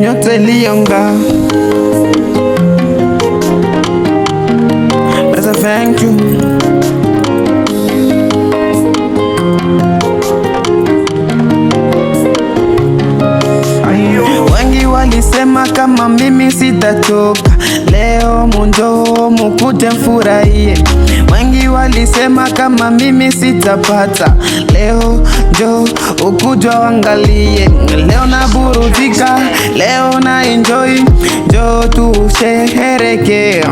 Nyote lionga, best thank you. Wengi walisema kama mimi sitatoka, leo munjo mukuje mfurahie. Wengi walisema kama mimi sitapata, leo njo ukuje wangalie. Leo na burudika, leo na enjoy, njo tusherehekee.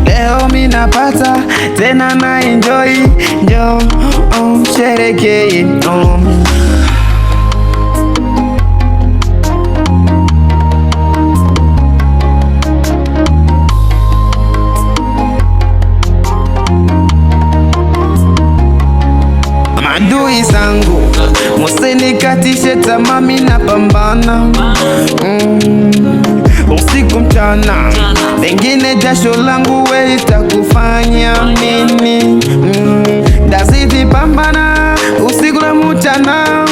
Leo minapata, tena na enjoy, njo sherekee. Adui zangu musinikatishe tamaa, mimi napambana usiku mchana, pengine jasho langu we itakufanya nini? Ndazidi pambana usiku na mchana,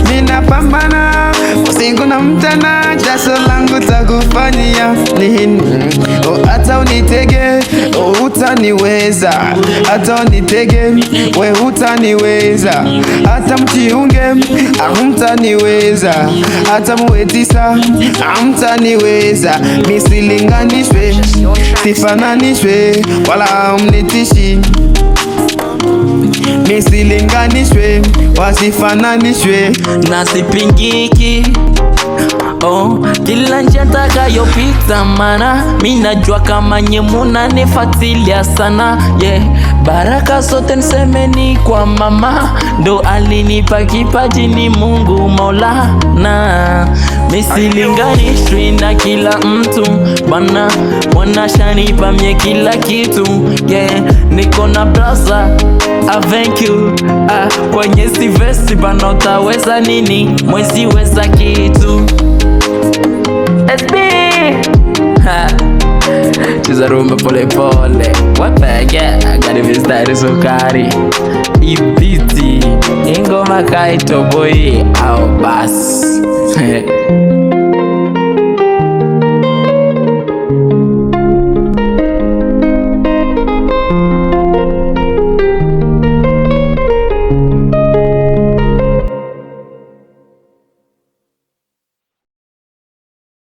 mimi napambana usiku na mchana, jasho langu takufanyia nini? Hata unitege utaniweza, hata unitege we utaniweza, hata mjiunge hamtaniweza, hata muwetisa hamtaniweza. Misilinganishwe, sifananishwe, wala mnitishi. Misilinganishwe, wasifananishwe, na sipingiki. Kila njia nitakayopita, mana minajua kama nye munanifuatilia sana, yeah. Baraka zote nisemeni kwa mama, ndo alinipa kipaji ni Mungu Mola, na misilinganishwi na kila mtu bana, wanashanipa mie kila kitu, yeah. Niko na brasa, I thank you, kwenye sivesi bana, utaweza nini? Mwezi weza kitu SB Cheza rumba pole pole, wapege agari mistari sukari, ibiti ingoma kaito boy au bas